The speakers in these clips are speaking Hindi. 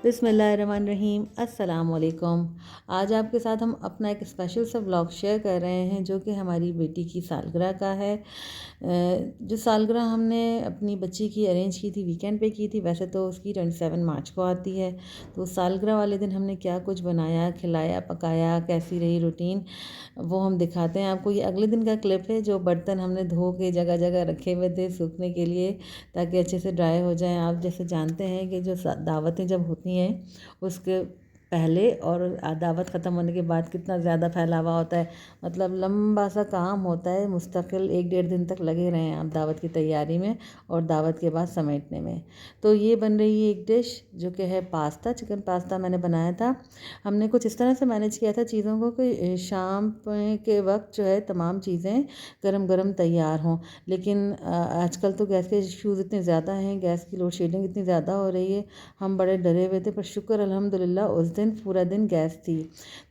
बिस्मिल्लाहिर्रहमानिर्रहीम अस्सलाम वालेकुम। आज आपके साथ हम अपना एक स्पेशल सा व्लॉग शेयर कर रहे हैं जो कि हमारी बेटी की सालगिरह का है। जो सालगिरह हमने अपनी बच्ची की अरेंज की थी, वीकेंड पे की थी। वैसे तो उसकी 27 मार्च को आती है। तो सालगिरह वाले दिन हमने क्या कुछ बनाया, खिलाया, पकाया, कैसी रही रूटीन, वो हम दिखाते हैं आपको। ये अगले दिन का क्लिप है जो बर्तन हमने धो के जगह जगह रखे हुए थे सूखने के लिए, ताकि अच्छे से ड्राई हो जाएं। आप जैसे जानते हैं कि जो दावतें जब होती हैं उसके पहले और दावत ख़त्म होने के बाद कितना ज़्यादा फैलावा होता है। मतलब लंबा सा काम होता है, मुस्तकिल 1-1.5 दिन तक लगे रहें आप दावत की तैयारी में और दावत के बाद समेटने में। तो ये बन रही है एक डिश जो कि है पास्ता, चिकन पास्ता मैंने बनाया था। हमने कुछ इस तरह से मैनेज किया था चीज़ों को कि शाम के वक्त जो है तमाम चीज़ें गरम गरम तैयार हों। लेकिन आजकल तो गैस के इश्यूज़ इतने ज़्यादा हैं, गैस की लोड शेडिंग इतनी ज़्यादा हो रही है, हम बड़े डरे हुए थे। पर शुक्र अल्हम्दुलिल्लाह उस दिन पूरा दिन गैस थी।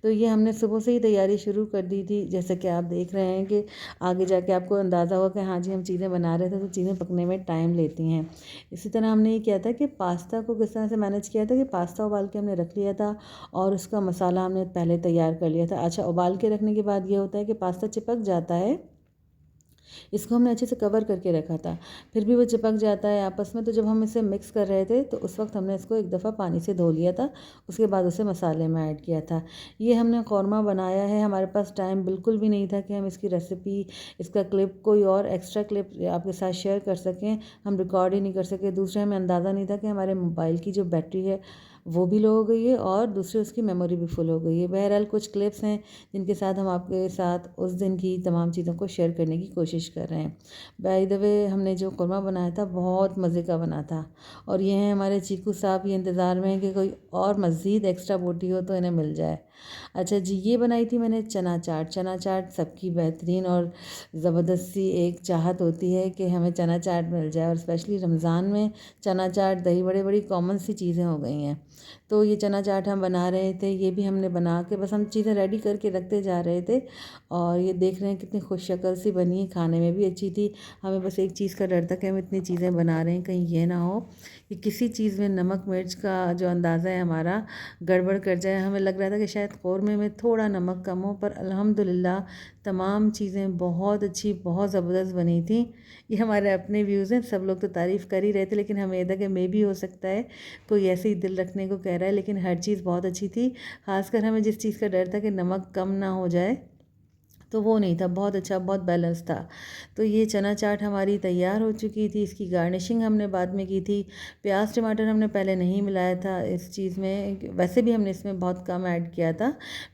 तो ये हमने सुबह से ही तैयारी शुरू कर दी थी। जैसे कि आप देख रहे हैं कि आगे जाके आपको अंदाज़ा होगा कि हाँ जी हम चीज़ें बना रहे थे तो चीज़ें पकने में टाइम लेती हैं। इसी तरह हमने ये किया था कि पास्ता को किस तरह से मैनेज किया था कि पास्ता उबाल के हमने रख लिया था और उसका मसाला हमने पहले तैयार कर लिया था। अच्छा, उबाल के रखने के बाद ये होता है कि पास्ता चिपक जाता है, इसको हमने अच्छे से कवर करके रखा था, फिर भी वो चिपक जाता है आपस में। तो जब हम इसे मिक्स कर रहे थे तो उस वक्त हमने इसको एक दफ़ा पानी से धो लिया था, उसके बाद उसे मसाले में ऐड किया था। ये हमने कौरमा बनाया है। हमारे पास टाइम बिल्कुल भी नहीं था कि हम इसकी रेसिपी, इसका क्लिप, कोई और एक्स्ट्रा क्लिप आपके साथ शेयर कर सकें। हम रिकॉर्ड ही नहीं कर सके। दूसरा, हमें अंदाज़ा नहीं था कि हमारे मोबाइल की जो बैटरी है वो भी लो हो गई है और दूसरी उसकी मेमोरी भी फुल हो गई है। बहरहाल कुछ क्लिप्स हैं जिनके साथ हम आपके साथ उस दिन की तमाम चीज़ों को शेयर करने की कोशिश कर रहे हैं। बाय द वे, हमने जो क़ोरमा बनाया था बहुत मज़े का बना था। और ये हैं हमारे चीकू साहब, ये इंतज़ार में है कि कोई और मज़ीद एक्स्ट्रा बोटी हो तो इन्हें मिल जाए। अच्छा जी, ये बनाई थी मैंने चना चाट। चना चाट सबकी बेहतरीन और ज़बरदस्त सी एक चाहत होती है कि हमें चना चाट मिल जाए, और स्पेशली रमज़ान में चना चाट, दही बड़े बड़ी कॉमन सी चीज़ें हो गई हैं। तो ये चना चाट हम बना रहे थे। ये भी हमने बना के बस हम चीज़ें रेडी करके रखते जा रहे थे। और ये देख रहे हैं कितनी खुश शक्ल सी बनी है, खाने में भी अच्छी थी। हमें बस एक चीज़ का डर था कि हम इतनी चीज़ें बना रहे हैं, कहीं ये ना हो कि किसी चीज़ में नमक मिर्च का जो अंदाज़ा है हमारा गड़बड़ कर जाए। हमें लग रहा था कि शायद क़ोरमे में थोड़ा नमक कम हो, पर अल्हम्दुलिल्लाह तमाम चीज़ें बहुत अच्छी, बहुत ज़बरदस्त बनी थी। ये हमारे अपने व्यूज़ हैं, सब लोग तो तारीफ़ कर ही रहे थे, लेकिन हमें ये था कि मे भी हो सकता है कोई ऐसे ही दिल रखने को कह रहा है। लेकिन हर चीज़ बहुत अच्छी थी। ख़ासकर हमें जिस चीज़ का डर था कि नमक कम ना हो जाए, तो वो नहीं था। बहुत अच्छा, बहुत बैलेंस था। तो ये चना चाट हमारी तैयार हो चुकी थी। इसकी गार्निशिंग हमने बाद में की थी। प्याज टमाटर हमने पहले नहीं मिलाया था इस चीज़ में, वैसे भी हमने इसमें बहुत कम ऐड किया था।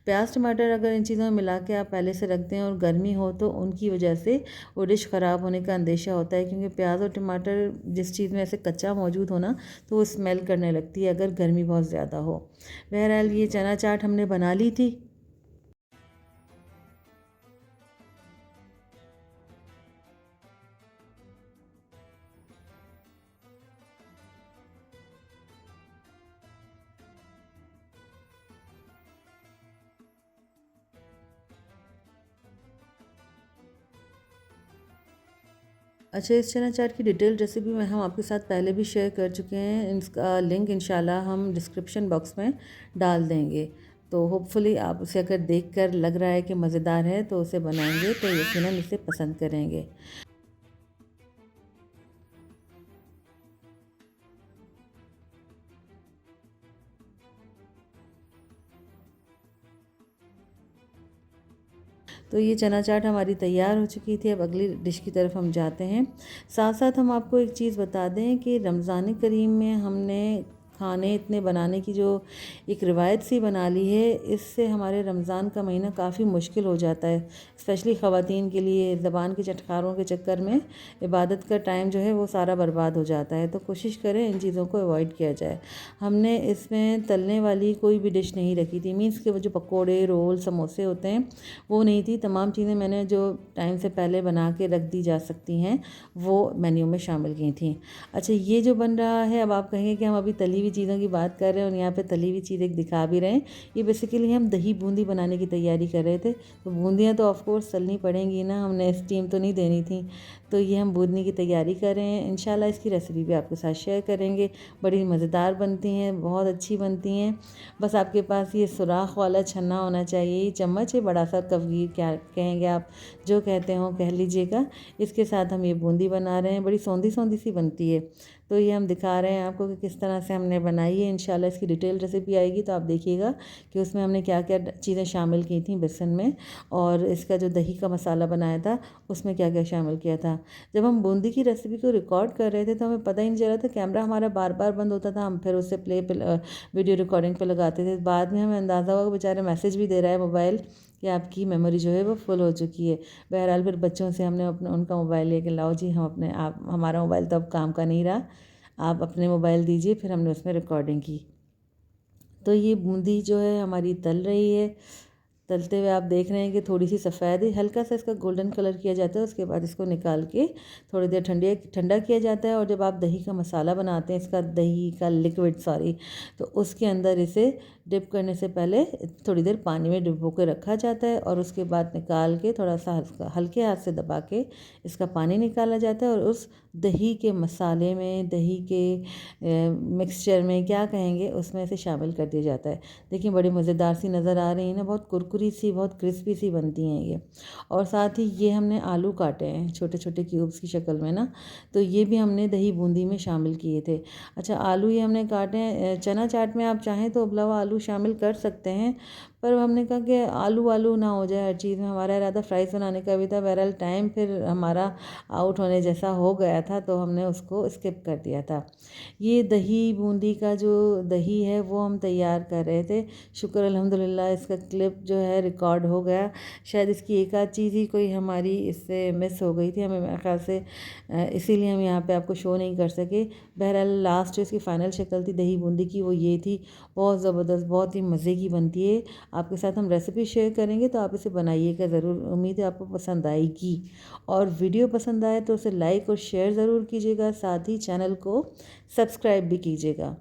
प्याज टमाटर अगर इन चीज़ों में मिला के आप पहले से रख दें और गर्मी हो तो उनकी वजह से वो डिश ख़राब होने का अंदेशा होता है, क्योंकि प्याज और टमाटर जिस चीज़ में ऐसे कच्चा मौजूद हो ना, तो वो स्मेल करने लगती है अगर गर्मी बहुत ज़्यादा हो। बहरहाल ये चना चाट हमने बना ली थी। अच्छा, इस चना चाट की डिटेल रेसिपी में हम आपके साथ पहले भी शेयर कर चुके हैं। इसका लिंक इंशाल्लाह हम डिस्क्रिप्शन बॉक्स में डाल देंगे। तो होपफुली आप उसे अगर देखकर लग रहा है कि मज़ेदार है तो उसे बनाएंगे तो यकीनन इसे पसंद करेंगे। तो ये चना चाट हमारी तैयार हो चुकी थी। अब अगली डिश की तरफ हम जाते हैं। साथ साथ हम आपको एक चीज़ बता दें कि रमज़ान करीम में हमने खाने इतने बनाने की जो एक रिवायत सी बना ली है, इससे हमारे रमज़ान का महीना काफ़ी मुश्किल हो जाता है, स्पेशली ख़वातीन के लिए। ज़बान के चटखारों के चक्कर में इबादत का टाइम जो है वो सारा बर्बाद हो जाता है। तो कोशिश करें इन चीज़ों को अवॉइड किया जाए। हमने इसमें तलने वाली कोई भी डिश नहीं रखी थी, मीन्स के वो जो पकोड़े, रोल, समोसे होते हैं वो नहीं थी। तमाम चीज़ें मैंने जो टाइम से पहले बना के रख दी जा सकती हैं वो मेन्यू में शामिल की थी। अच्छा, ये जो बन रहा है, अब आप कहेंगे कि हम अभी तली हुई चीज़ों की बात कर रहे हैं और यहाँ पे तली हुई चीज़ एक दिखा भी रहे हैं। ये बेसिकली हम दही बूंदी बनाने की तैयारी कर रहे थे। तो बूंदियाँ तो ऑफ कोर्स तलनी पड़ेंगी ना, हमने स्टीम तो नहीं देनी थी। तो ये हम बूंदने की तैयारी कर रहे हैं। इंशाल्लाह इसकी रेसिपी भी आपके साथ शेयर करेंगे। बड़ी मज़ेदार बनती हैं, बहुत अच्छी बनती हैं। बस आपके पास ये सुराख वाला छन्ना होना चाहिए, ये चम्मच है, बड़ा सा कवगीर क्या कहेंगे आप, जो कहते हो कह लीजिएगा। इसके साथ हम ये बूंदी बना रहे हैं। बड़ी सौंधी सौंधी सी बनती है। तो ये हम दिखा रहे हैं आपको कि किस तरह से हमने बनाई है। इंशाल्लाह इसकी डिटेल रेसिपी आएगी तो आप देखिएगा कि उसमें हमने क्या क्या चीज़ें शामिल की थी बेसन में, और इसका जो दही का मसाला बनाया था उसमें क्या क्या शामिल किया था। जब हम बूंदी की रेसिपी को रिकॉर्ड कर रहे थे तो हमें पता ही नहीं चला था, कैमरा हमारा बार बार बंद होता था। हम फिर उससे वीडियो रिकॉर्डिंग पे लगाते थे। बाद में हमें अंदाज़ा हुआ कि बेचारे मैसेज भी दे रहा है मोबाइल कि आपकी मेमोरी जो है वो फुल हो चुकी है। बहरहाल फिर बच्चों से हमने उनका मोबाइल लिया कि लाओ जी, आप हमारा मोबाइल तो अब काम का नहीं रहा, आप अपने मोबाइल दीजिए। फिर हमने उसमें रिकॉर्डिंग की। तो ये बूंदी जो है हमारी तल रही है। तलते हुए आप देख रहे हैं कि थोड़ी सी सफ़ेद है, हल्का सा इसका गोल्डन कलर किया जाता है। उसके बाद इसको निकाल के थोड़ी देर ठंडा किया जाता है। और जब आप दही का मसाला बनाते हैं, इसका दही का लिक्विड तो उसके अंदर इसे डिप करने से पहले थोड़ी देर पानी में डुबो के रखा जाता है, और उसके बाद निकाल के थोड़ा सा हल्के हाथ से दबा के इसका पानी निकाला जाता है, और उस दही के मसाले में, दही के मिक्सचर में क्या कहेंगे, उसमें इसे शामिल कर दिया जाता है। देखिए बड़ी मज़ेदार सी नज़र आ रही है ना, बहुत कुरकुरी सी, बहुत क्रिस्पी सी बनती हैं ये। और साथ ही ये हमने आलू काटे हैं छोटे छोटे क्यूब्स की शक्ल में ना, तो ये भी हमने दही बूंदी में शामिल किए थे। अच्छा, आलू ये हमने काटे हैं। चना चाट में आप चाहें तो उबला हुआ आलू शामिल कर सकते हैं, पर हमने कहा कि आलू आलू ना हो जाए हर चीज़ में। हमारा इरादा फ्राइज़ बनाने का भी था, बहरहाल टाइम फिर हमारा आउट होने जैसा हो गया था, तो हमने उसको स्किप कर दिया था। ये दही बूंदी का जो दही है वो हम तैयार कर रहे थे। शुक्र अल्हम्दुलिल्लाह इसका क्लिप जो है रिकॉर्ड हो गया। शायद इसकी एक आध चीज़ ही कोई हमारी इससे मिस हो गई थी, हमें मेरे ख्याल से इसीलिए हम यहाँ पे आपको शो नहीं कर सके। बहरहाल लास्ट जो इसकी फ़ाइनल शक्ल थी दही बूंदी की वो ये थी। बहुत ज़बरदस्त, बहुत ही मज़े की बनती है। आपके साथ हम रेसिपी शेयर करेंगे तो आप इसे बनाइएगा ज़रूर। उम्मीद है आपको पसंद आएगी, और वीडियो पसंद आए तो उसे लाइक और शेयर ज़रूर कीजिएगा, साथ ही चैनल को सब्सक्राइब भी कीजिएगा।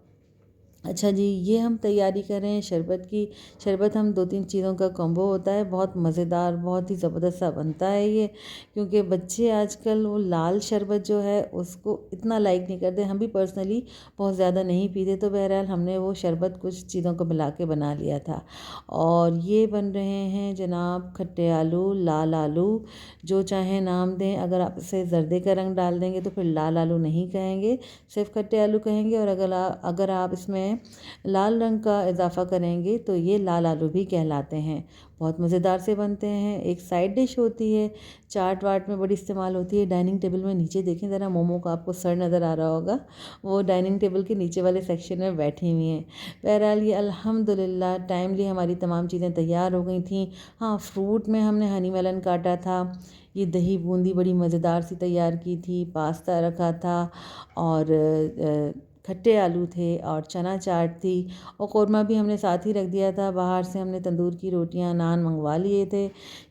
अच्छा जी, ये हम तैयारी कर रहे हैं शरबत की। शरबत हम 2-3 चीज़ों का कॉम्बो होता है, बहुत मज़ेदार, बहुत ही ज़बरदस्त सा बनता है ये। क्योंकि बच्चे आजकल वो लाल शरबत जो है उसको इतना लाइक नहीं करते। हम भी पर्सनली बहुत ज़्यादा नहीं पीते, तो बहरहाल हमने वो शरबत कुछ चीज़ों को मिला के बना लिया था। और ये बन रहे हैं जनाब खट्टे आलू, लाल आलू, जो चाहें नाम दें। अगर आप इसे जर्दे का रंग डाल देंगे तो फिर लाल आलू नहीं कहेंगे, सिर्फ खट्टे आलू कहेंगे। और अगर आप इसमें लाल रंग का इजाफा करेंगे तो ये लाल आलू भी कहलाते हैं। बहुत मज़ेदार से बनते हैं। एक साइड डिश होती है, चाट वाट में बड़ी इस्तेमाल होती है। डाइनिंग टेबल में नीचे देखें ज़रा, मोमो का आपको सर नज़र आ रहा होगा, वो डाइनिंग टेबल के नीचे वाले सेक्शन में बैठी हुई हैं। बहरहाल ये अल्हम्दुलिल्लाह टाइमली हमारी तमाम चीज़ें तैयार हो गई थी। हाँ, फ्रूट में हमने हनी मेलन काटा था। ये दही बूंदी बड़ी मज़ेदार सी तैयार की थी। पास्ता रखा था, और खट्टे आलू थे, और चना चाट थी, और कौरमा भी हमने साथ ही रख दिया था। बाहर से हमने तंदूर की रोटियां, नान मंगवा लिए थे,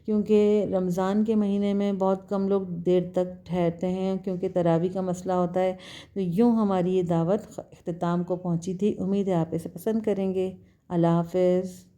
क्योंकि रमज़ान के महीने में बहुत कम लोग देर तक ठहरते हैं, क्योंकि तरावी का मसला होता है। तो यूँ हमारी ये दावत इख्तिताम को पहुंची थी। उम्मीद है आप इसे पसंद करेंगे। अल्लाह हाफ़िज़।